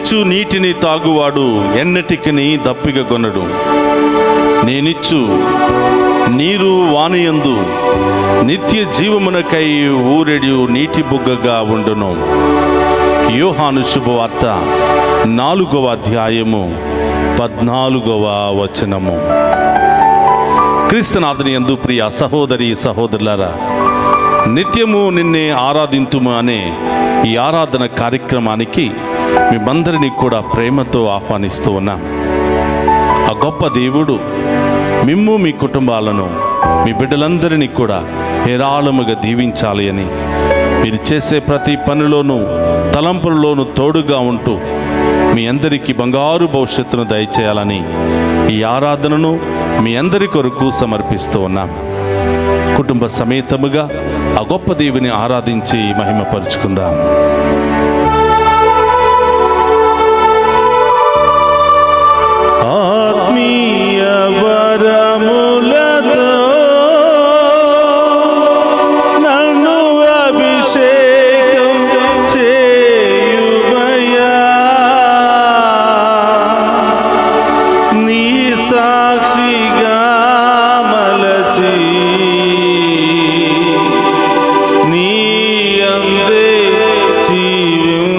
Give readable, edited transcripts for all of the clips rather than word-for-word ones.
నేనిచ్చు నీటిని తాగువాడు ఎన్నటికిని దప్పిగొనడు. నేనిచ్చు నీరు వానియందు నిత్య జీవమునకై ఊరెడు నీటి బుగ్గగా ఉండును. యోహాను శుభవార్త 4వ అధ్యాయము 14వ వచనము. క్రీస్తునాథుని యందు ప్రియ సహోదరి సహోదరులారా, నిత్యము నిన్నే ఆరాధింతుము అనే ఈ ఆరాధన కార్యక్రమానికి మిమ్మందరినీ కూడా ప్రేమతో ఆహ్వానిస్తూ ఉన్నాం. ఆ గొప్ప దేవుడు మిమ్ము, మీ కుటుంబాలను, మీ బిడ్డలందరినీ కూడా హేరాళముగా దీవించాలి అని, మీరు చేసే ప్రతి పనిలోనూ తలంపులలోనూ తోడుగా ఉంటూ మీ అందరికీ బంగారు భవిష్యత్తును దయచేయాలని ఈ ఆరాధనను మీ అందరి కొరకు సమర్పిస్తూ ఉన్నాం. కుటుంబ సమేతముగా ఆ గొప్ప దేవుని ఆరాధించి మహిమపరుచుకుందాం. ఆత్మీయ వరములతో నన్ను అభిషేకం చేయుమయ్యా, నీ సాక్షిగా మలచి నీ అందే జీవింపనిమ్ము.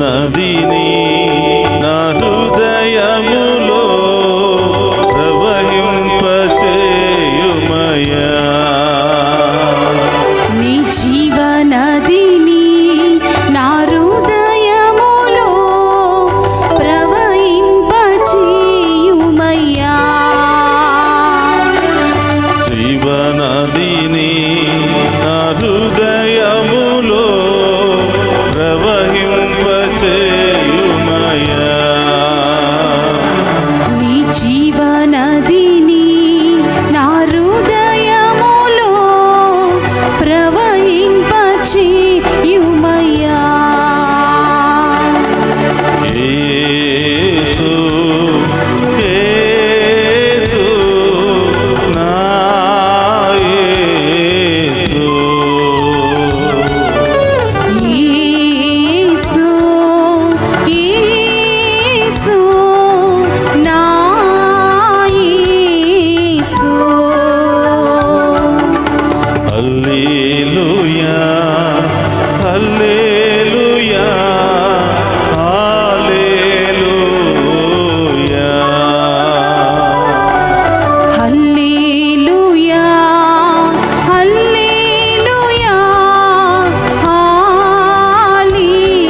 నదిని నా హృదయములో ప్రవహింపచేయుమయ్యా, నీ జీవనదిని నా హృదయములో ప్రవహింపచేయుమయ్యా, జీవనదిని నా హృదయములో ప్రవహింపచేయుమయ్యా, నీ జీవనదిని నా హృదయములో ప్రవహింపచేయుమయ్యా. యేసు యేసు నా యేసు, యేసు యేసు నా యేసు. హల్లెలూయా హల్లెలూయా హల్లెలూయా, హల్లెలూయా హల్లెలూయా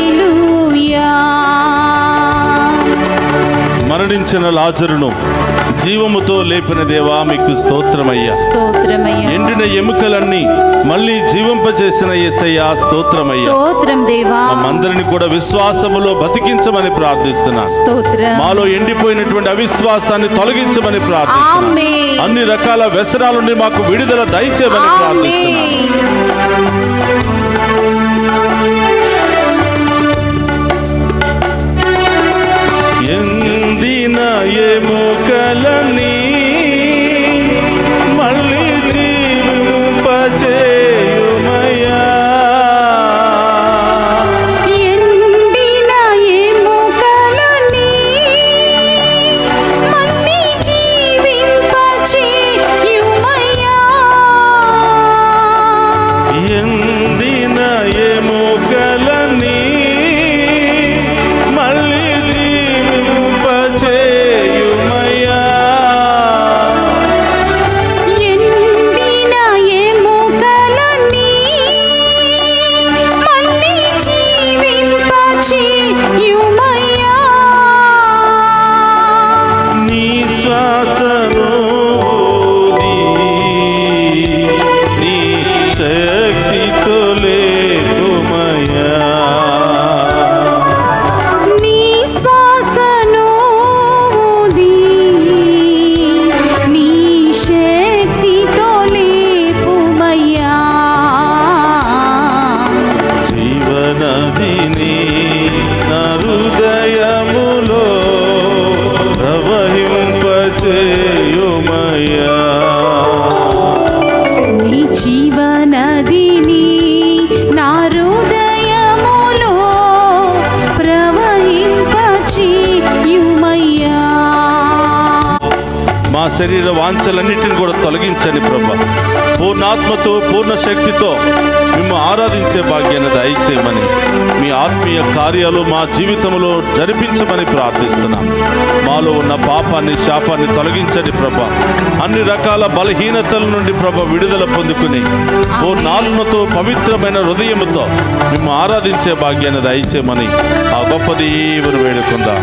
హల్లెలూయా. మరణించిన లాజరును జీవముతో లేపిన దేవా మీకు స్తోత్రమయ్యా. స్తోత్రమయ్యా, ఎండిన ఎముకలన్నీ మళ్ళీ జీవింపచేసిన యేసయ్యా స్తోత్రమయ్యా. స్తోత్రం దేవా, మమ్మందరిని కూడా విశ్వాసములో బతికించమని ప్రార్థిస్తున్నాను. స్తోత్రం. మాలో ఎండిపోయినటువంటి అవిశ్వాసాన్ని తొలగించమని ప్రార్థిస్తున్నాను. ఆమేన్. అన్ని రకాల వ్యసనాల నుండి మాకు విడుదల దయచేయమని ప్రార్థిస్తున్నాను. ఎండిన ఎముకలన్నీ మళ్ళీ జీవింపచేయుమయ్యా, ఎండిన ఎముకలన్నీ మళ్ళీ జీవింపచేయుమయ్యా, శరీర వాంఛలన్నిటిని కూడా తొలగించండి ప్రభా. పూర్ణాత్మతో పూర్ణ శక్తితో మేము ఆరాధించే భాగ్యాన్ని దయచేయమని, మీ ఆత్మీయ కార్యాలు మా జీవితంలో జరిపించమని ప్రార్థిస్తున్నాం. మాలో ఉన్న పాపాన్ని శాపాన్ని తొలగించండి ప్రభా. అన్ని రకాల బలహీనతల నుండి ప్రభా విడుదల పొందుకుని పూర్ణాత్మతో పవిత్రమైన హృదయముతో మేము ఆరాధించే భాగ్యాన్ని దయచేయమని ఆ గొప్ప దేవుని వేడుకుందాం.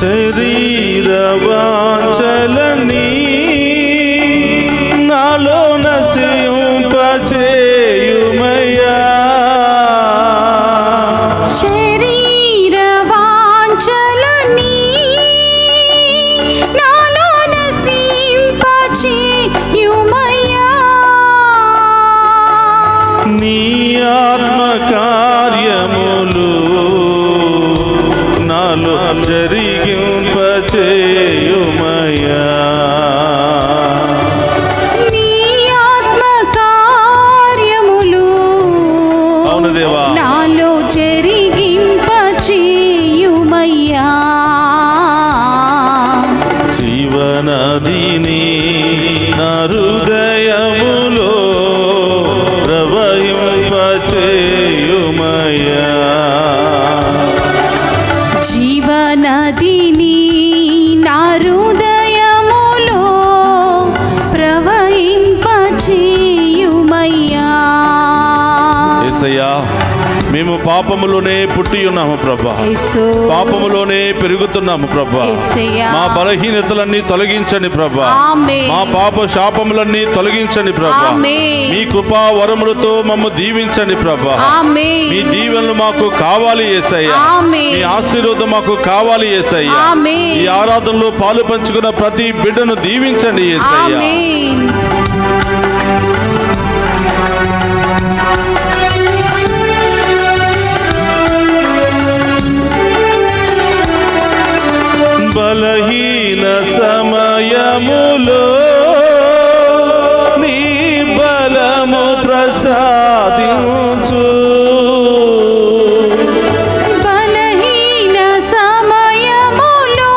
శరీర వాంఛలని నాలో నశింపచేయుమయ్యా. శరీర వాంఛలని నాలో నశింపచేయుమయ్యా. నీ ఆత్మ కార్యములు నాలో జరిగింపచేయుమయ్యా. నీ ఆత్మ కార్యములు అవును దేవా, నాలో జరిగింపచేయుమయ్యా. జీవనదిని నా హృదయములో ప్రవహింపచేయుమయ్యా. జీవనదిని నా హృదయములో ప్రవహింపచేయుమయ్యా. యేసయ్యా, మేము పాపములోనే పుట్టి ఉన్నాము ప్రభా, యేసు, పాపములోనే పెరుగుతున్నాము ప్రభా. యేసయ్యా. మా బలహీనతలన్నీ తొలగించండి ప్రభా. ఆమేన్. మా పాప శాపములన్నీ తొలగించండి ప్రభా. ఆమేన్. మీ కృపా వరములతో మమ్ము దీవించండి ప్రభా. ఆమేన్. మీ దీవెనలు మాకు కావాలి యేసయ్యా. ఆమేన్. మీ ఆశీర్వాదం మాకు కావాలి యేసయ్యా. ఆమేన్. ఈ ఆరాధనలో పాలు పంచుకున్న ప్రతి బిడ్డను దీవించండి యేసయ్యా. ఆమేన్. బలహీన సమయములో నీ బలము ప్రసాదించు. బలహీన సమయములో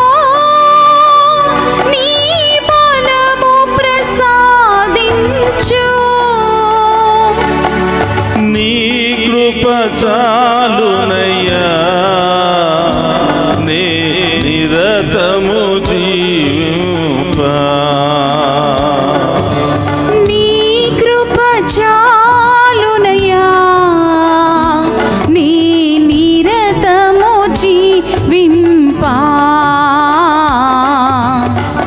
నీ బలము ప్రసాదించు. నీ కృప చాలునయ్యా, నే నిరతము జీవింప. నీ కృప చాలునయ్యా, నీ నిరతము జీవింప.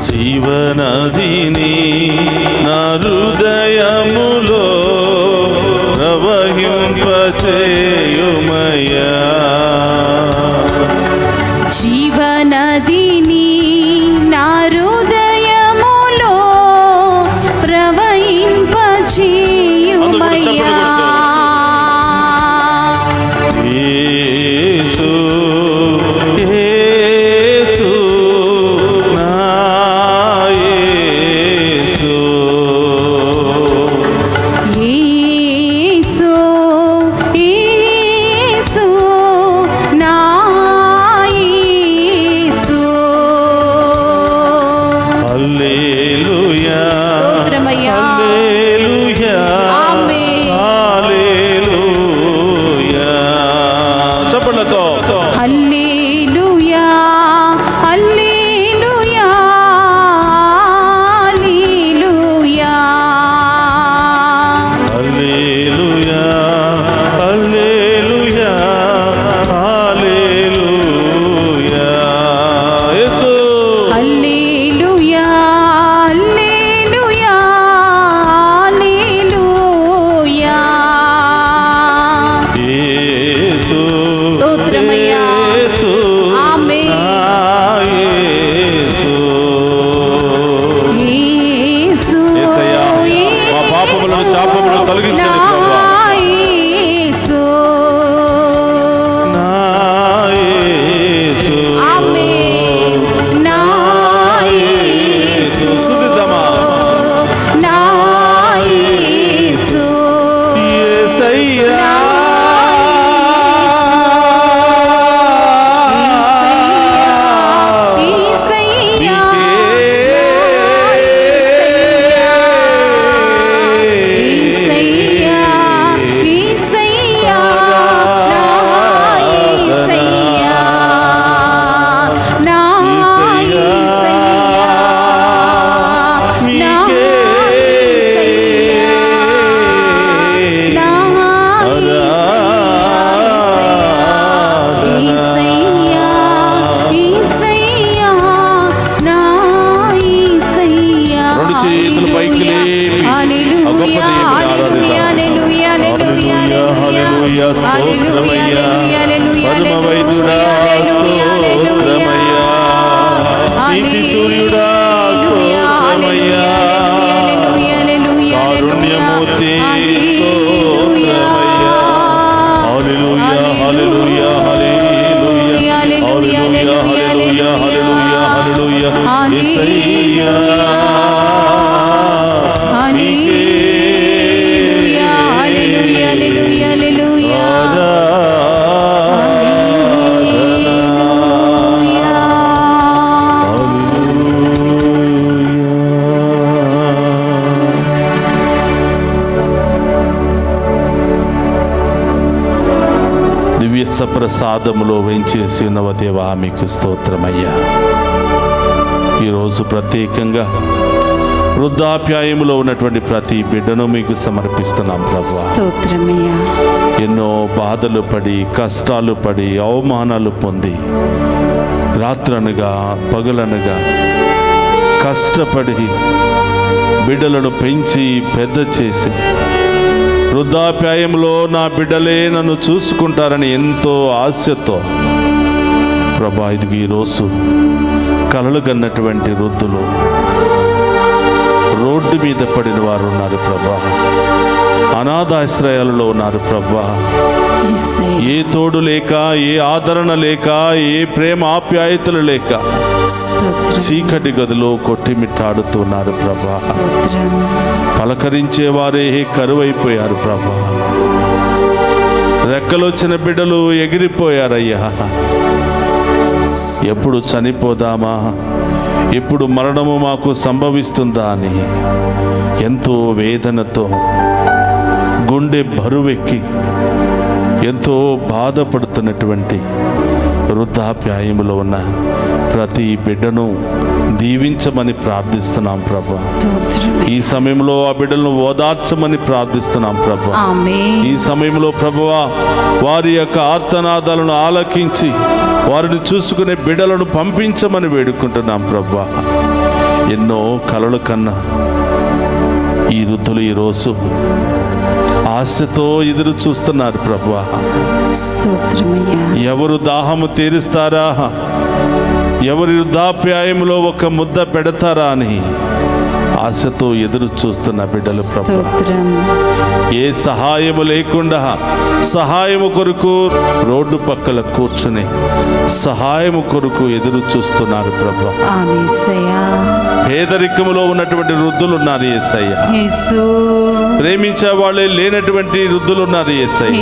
జీవనదిని నా హృదయములో ప్రవహింపచేయుమయ్యా. జీవనదిని నా హృదయములో ప్రవహింపచేయుమయ్యా. యేసు, యేసు, నా యేసు. యేసు, యేసు, నా యేసు. హల్లెలూయా, స్తోత్రమయ్యా. హల్లెలూయా, ఆమేన్. హల్లెలూయా. చప్పట్లతో హల్లెలూయా, హల్లెలూయా, హల్లెలూయా. హల్లెలూయా, హల్లెలూయా, హల్లెలూయా. యేసు, హల్లెలూయా, హల్లెలూయా, రెండు చేతులు పైకి లేపి ఆ గొప్ప దేవుని ఆరాధిద్దాం. హల్లెలూయా, పరమ వైద్యుడా స్తోత్రమయ్యా, నీతి సూర్యుడా స్తోత్రమయ్యా, కారుణ్యమూర్తి స్తోత్రమయ్యా. హల్లెలూయా, హల్లెలూయా, హల్లెలూయా, హల్లెలూయా, హల్లెలూయా, హల్లెలూయా, హల్లెలూయా. యేసయ్యా నీకే దివ్య సప్రసాదములో వేంచేసి ఉన్నవ దేవా మీకు స్తోత్రమయ్యా. ఈరోజు ప్రత్యేకంగా వృద్ధాప్యాయములో ఉన్నటువంటి ప్రతి బిడ్డను మీకు సమర్పిస్తున్నాం ప్రభువా. స్తోత్రమయ్యా. ఎన్నో బాధలు పడి, కష్టాలు పడి, అవమానాలు పొంది, రాత్రనగా పగలనగా కష్టపడి బిడ్డలను పెంచి పెద్ద చేసి వృద్ధాప్యాయంలో నా బిడ్డలే నన్ను చూసుకుంటారని ఎంతో ఆశతో ప్రభా, ఇదిగో ఈరోజు కలలు కన్నటువంటి వృద్ధులు రోడ్డు మీద పడిన వారు ఉన్నారు ప్రభా, అనాథాశ్రయాలలో ఉన్నారు ప్రభా. ఏ తోడు లేక, ఏ ఆదరణ లేక, ఏ ప్రేమ ఆప్యాయతలు లేక చీకటి గదిలో కొట్టిమిట్టాడుతున్నారు ప్రభా. పలకరించేవారే కరువైపోయారు ప్రభా. రెక్కలొచ్చిన బిడ్డలు ఎగిరిపోయారయ్యా. ఎప్పుడు చనిపోదామా, ఎప్పుడు మరణము మాకు సంభవిస్తుందా అని ఎంతో వేదనతో గుండె బరువెక్కి ఎంతో బాధపడుతున్నటువంటి వృద్ధాప్యాయములో ఉన్న ప్రతి బిడ్డను దీవించమని ప్రార్థిస్తున్నాం ప్రభా. ఈ సమయంలో ఆ బిడ్డలను ఓదార్చమని ప్రార్థిస్తున్నాం ప్రభా. ఈ సమయంలో ప్రభువా, వారి యొక్క ఆర్తనాదాలను ఆలకించి వారిని చూసుకునే బిడ్డలను పంపించమని వేడుకుంటున్నాం ప్రభా. ఎన్నో కలలు కన్నా ఈ వృద్ధులు ఈరోజు ఆశతో ఎదురు చూస్తున్నారు ప్రభువా. ఎవరు దాహము తీరుస్తారా, ఎవరి వృద్ధాప్యాయంలో ఒక ముద్ద పెడతారా అని ఆశతో ఎదురు చూస్తున్న బిడ్డలు ప్రభువా. ఏ సహాయము లేకుండా సహాయము కొరకు రోడ్డు పక్కల కూర్చుని సహాయము కొరకు ఎదురు చూస్తున్నారు ప్రభువా. పేదరికములో ఉన్నటువంటి వృద్ధులు ఉన్నారు యేసయ్య. ప్రేమించే వాళ్ళే లేనటువంటి వృద్ధులు ఉన్నారు యేసయ్య.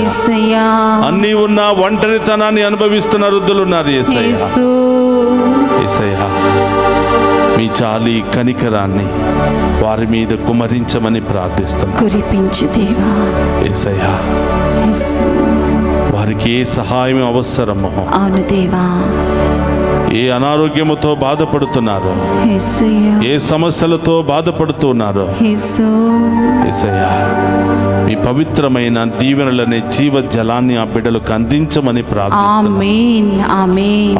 అన్నీ ఉన్న ఒంటరితనాన్ని అనుభవిస్తున్న వృద్ధులు ఉన్నారు యేసయ్య. యేసయ్య, మీ చాలి కనికరాన్ని వారి మీద కుమరించమని ప్రార్థిస్తున్నాను. యేసయ్య, వారికి ఏ సహాయం అవసరమో, ఏ అనారోగ్యముతో బాధపడుతున్నారు, ఏ సమస్యలతో బాధపడుతున్నారు, యేసయ్యా, మీ పవిత్రమైన దీవెనలనే జీవ జలాన్ని ఆ బిడ్డలకు అందించమని ప్రార్థిస్తున్నాను.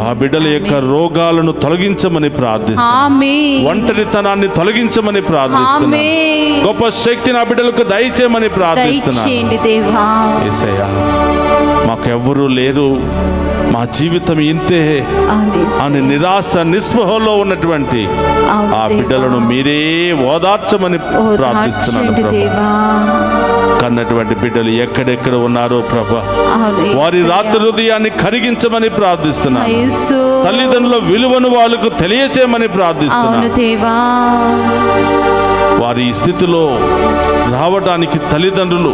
ఆ బిడ్డల యొక్క రోగాలను తొలగించమని ప్రార్థిస్తున్నాను. ఒంటరితనాన్ని తొలగించమని ప్రార్థిస్తున్నాను. గొప్ప శక్తిని ఆ బిడ్డలకు దయచేయమని ప్రార్థిస్తున్నాను. యేసయ్యా, మాకెవ్వరూ లేరు, మా జీవితం ఇంతే అని నిరాశ నిస్పృహలో ఉన్నటువంటి ఆ బిడ్డలను మీరే ఓదార్చమని ప్రార్థిస్తున్నాను ప్రభా. కన్నటువంటి బిడ్డలు ఎక్కడెక్కడ ఉన్నారో ప్రభా, వారి రాత్రి హృదయాన్ని కరిగించమని ప్రార్థిస్తున్నాను. తల్లిదండ్రుల విలువను వాళ్ళకు తెలియచేయమని ప్రార్థిస్తున్నాను. వారి ఈ స్థితిలో రావడానికి తల్లిదండ్రులు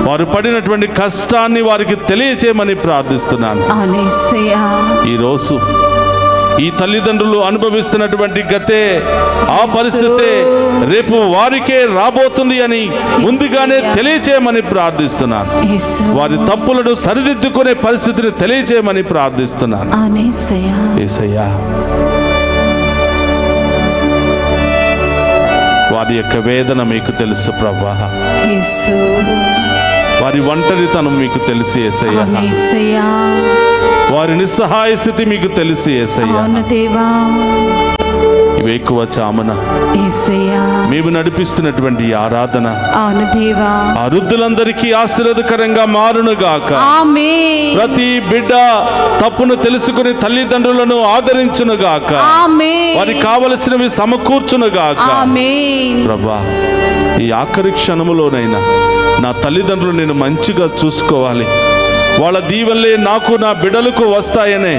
వారు పడినటువంటి కష్టాన్ని వారికి తెలియచేయమని ప్రార్థిస్తున్నాను. ఈరోజు ఈ తల్లిదండ్రులు అనుభవిస్తున్నటువంటి గతే, ఆ పరిస్థితే రేపు వారికే రాబోతుంది అని ముందుగానే తెలియచేయమని ప్రార్థిస్తున్నాను. వారి తప్పులను సరిదిద్దుకునే పరిస్థితిని తెలియచేయమని ప్రార్థిస్తున్నాను. యేసయ్యా, వారి యొక్క వేదన మీకు తెలుసు ప్రభా. వారి ఒంటరితనం మీకు తెలిసి యేసయ్యా, వారి నిస్సహాయ స్థితి మీకు తెలిసి యేసయ్యా. వేకువ చామున యేసయ్యా మేము నడిపిస్తున్నటువంటి ఈ ఆరాధన అవును దేవా ఆ వృద్ధులందరికీ ఆశీర్వాదకరంగా మారునుగాక. ఆమేన్ ప్రతి బిడ్డ తప్పును తెలుసుకుని తల్లిదండ్రులను ఆదరించునుగాక. ఆమేన్ వారికి కావలసినవి సమకూర్చునుగాక. ఆమేన్ ప్రభా, ఈ ఆఖరి క్షణములోనైనా నా తల్లిదండ్రులు నేను మంచిగా చూసుకోవాలి, వాళ్ళ దీవెనలే నాకు నా బిడ్డలకు వస్తాయనే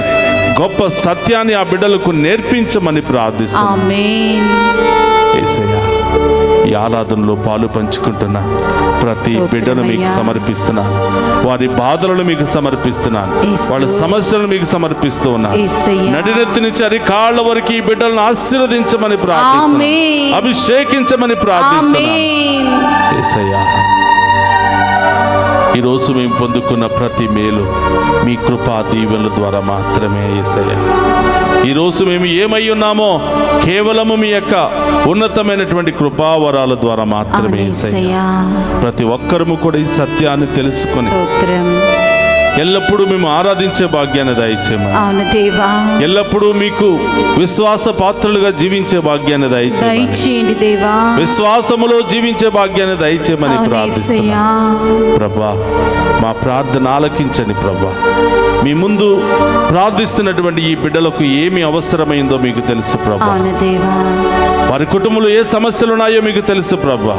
గొప్ప సత్యాన్ని ఆ బిడ్డలకు నేర్పించమని ప్రార్థిస్తున్నాను. ఆమేన్ యేసయ్యా, ఈ ఆరాధనలో పాలు పంచుకుంటున్న ప్రతి బిడ్డను మీకు సమర్పిస్తున్నాను. వారి బాధలను మీకు సమర్పిస్తున్నాను. వాళ్ళ సమస్యలను మీకు సమర్పిస్తూ ఉన్నాను. నడినెత్తి నుంచి అరికాళ్ళ వరకు ఈ బిడ్డలను ఆశీర్వదించమని ప్రార్థిస్తున్నాను. అభిషేకించమని ప్రార్థిస్తున్నాను. యేసయ్యా, ఈరోజు మేము పొందుకున్న ప్రతి మేలు మీ కృపా దీవెనల ద్వారా మాత్రమే. యేసయ్యా, ఈరోజు మేము ఏమై ఉన్నామో కేవలము మీ యొక్క ఉన్నతమైనటువంటి కృపావరాల ద్వారా మాత్రమే. యేసయ్యా, ప్రతి ఒక్కరము కూడా ఈ సత్యాన్ని తెలుసుకొని ఎల్లప్పుడూ మేము ఆరాధించే భాగ్యాన్ని దయచేయమని, అవును దేవా ఎల్లప్పుడూ మీకు విశ్వాస పాత్రలుగా జీవించే భాగ్యాన్ని దయచేయండి దేవా. విశ్వాసములో జీవించే భాగ్యాన్ని దయచేయమని ప్రార్థిస్తున్నా. ప్రభా, మా ప్రార్థన ఆలకించండి. ప్రభా, మీ ముందు ప్రార్థిస్తున్నటువంటి ఈ బిడ్డలకు ఏమి అవసరమైందో మీకు తెలుసు ప్రభా. వారి కుటుంబంలో ఏ సమస్యలు ఉన్నాయో మీకు తెలుసు ప్రభా.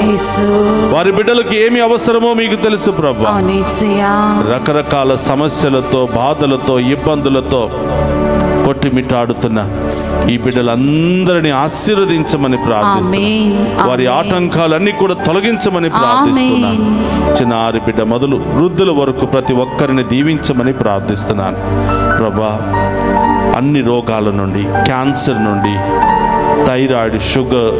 వారి బిడ్డలకు ఏమి అవసరమో మీకు తెలుసు ప్రభా. రకరకాల సమస్యలతో, బాధలతో, ఇబ్బందులతో కొట్టిమిట్టాడుతున్న ఈ బిడ్డలందరినీ ఆశీర్వదించమని ప్రార్థిస్తున్నాను. వారి ఆటంకాలన్నీ కూడా తొలగించమని ప్రార్థిస్తున్నాను. చిన్నారి బిడ్డ మొదలు వృద్ధుల వరకు ప్రతి ఒక్కరిని దీవించమని ప్రార్థిస్తున్నాను ప్రభా. అన్ని రోగాల నుండి, క్యాన్సర్ నుండి, థైరాయిడ్, షుగర్,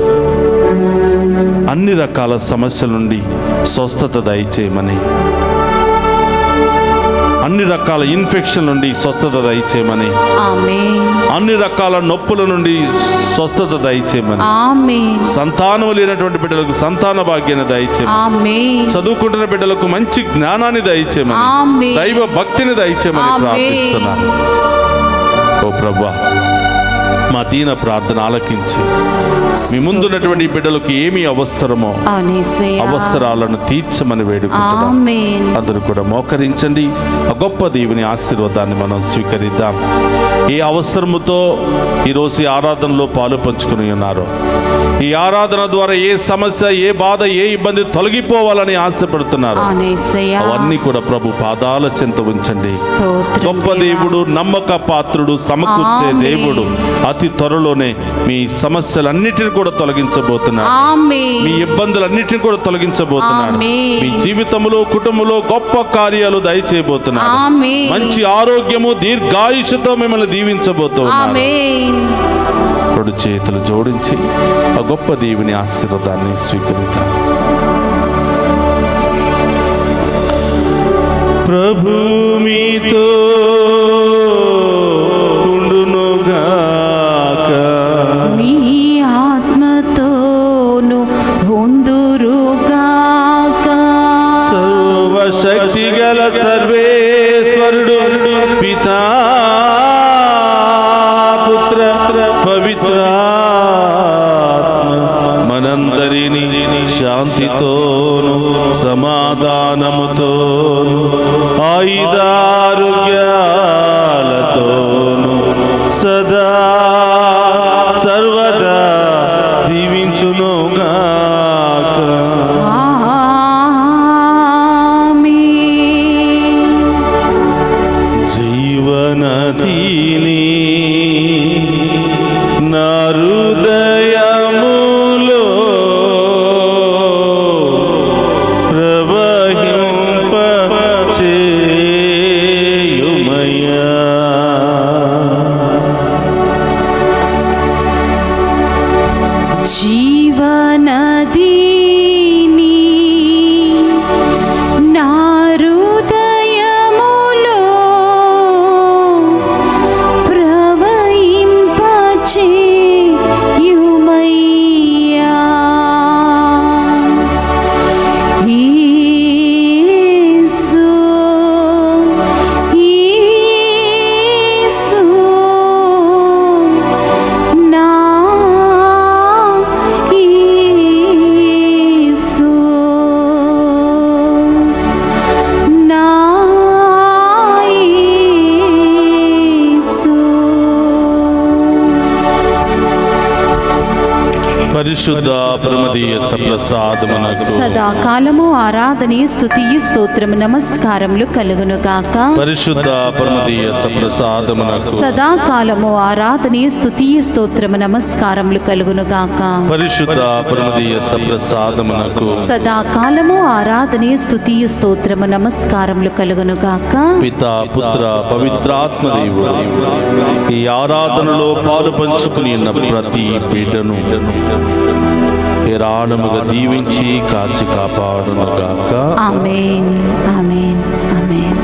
అన్ని రకాల సమస్యల నుండి స్వస్థత దయచేయమని, అన్ని రకాల ఇన్ఫెక్షన్ నుండి స్వస్థత దయచేయమని, అన్ని రకాల నొప్పుల నుండి స్వస్థత దయచేయమని, సంతానం లేనటువంటి బిడ్డలకు సంతాన భాగ్యాన్ని దయచేయమని, చదువుకుంటున్న బిడ్డలకు మంచి జ్ఞానాన్ని దయచేయమని, దైవ భక్తిని దయచేయమని ప్రార్థిస్తున్నాను. ఓ ప్రభువా, మా దీన ప్రార్థన ఆలకించి మీ ముందున్నటువంటి బిడ్డలకు ఏమి అవసరమో అవసరాలను తీర్చమని వేడుకుంటున్నాం. అందరూ కూడా మోకరించండి. ఆ గొప్ప దేవుని ఆశీర్వాదాన్ని మనం స్వీకరిద్దాం. ఏ అవసరముతో ఈరోజు ఈ ఆరాధనలో పాలు పంచుకుని ఉన్నారు, ఈ ఆరాధన ద్వారా ఏ సమస్య, ఏ బాధ, ఏ ఇబ్బంది తొలగిపోవాలని ఆశపడుతున్నారు, అవన్నీ కూడా ప్రభు పాదాల చెంత ఉంచండి. గొప్ప దేవుడు, నమ్మక పాత్రుడు, సమకూర్చే దేవుడు అతి త్వరలోనే మీ సమస్యలన్నిటిని కూడా తొలగించబోతున్నాడు. మీ ఇబ్బందులన్నిటిని కూడా తొలగించబోతున్నాడు. మీ జీవితంలో, కుటుంబంలో గొప్ప కార్యాలు దయచేయబోతున్నాడు. మంచి ఆరోగ్యము, దీర్ఘాయుషతో మిమ్మల్ని దీవించబోతున్నాడు. రెండు చేతులు జోడించి ఆ గొప్ప దేవుని ఆశీర్వాదాన్ని స్వీకరిద్దాం. ప్రభు మీతో ఉండునుగాక, మీ ఆత్మతోను ఉందురుగాక. సర్వశక్తి గల సర్వేశ్వరుడు పితా, పుత్ర, పవిత్రాత్మ మనందరినీ శాంతితోను, సమాధానముతోను, ఆయుధారోగ్యాలతోను సదా సర్వదా దీవించునుగాక. జీవనదీని నా హృదయములో ప్రవహింపచేయుమయ్యా. పరిశుద్ధ పరమదీయ సప్రసాదమునకు సదాకాలము ఆరాధనే స్తుతియు స్తోత్రము నమస్కారములు కలుగును గాక. పరిశుద్ధ పరమదీయ సప్రసాదమునకు సదాకాలము ఆరాధనే స్తుతియు స్తోత్రము నమస్కారములు కలుగును గాక. పరిశుద్ధ పరమదీయ సప్రసాదమునకు సదాకాలము ఆరాధనే స్తుతియు స్తోత్రము నమస్కారములు కలుగును గాక. పితా పుత్ర పవిత్రాత్మ దేవుడు ఈ ఆరాధనలో పాలు పంచుకుని ఉన్న ప్రతి బిడ్డను ఏరాళముగా దీవించి కాచి కాపాడునుగాక. ఆమేన్ ఆమేన్ ఆమేన్.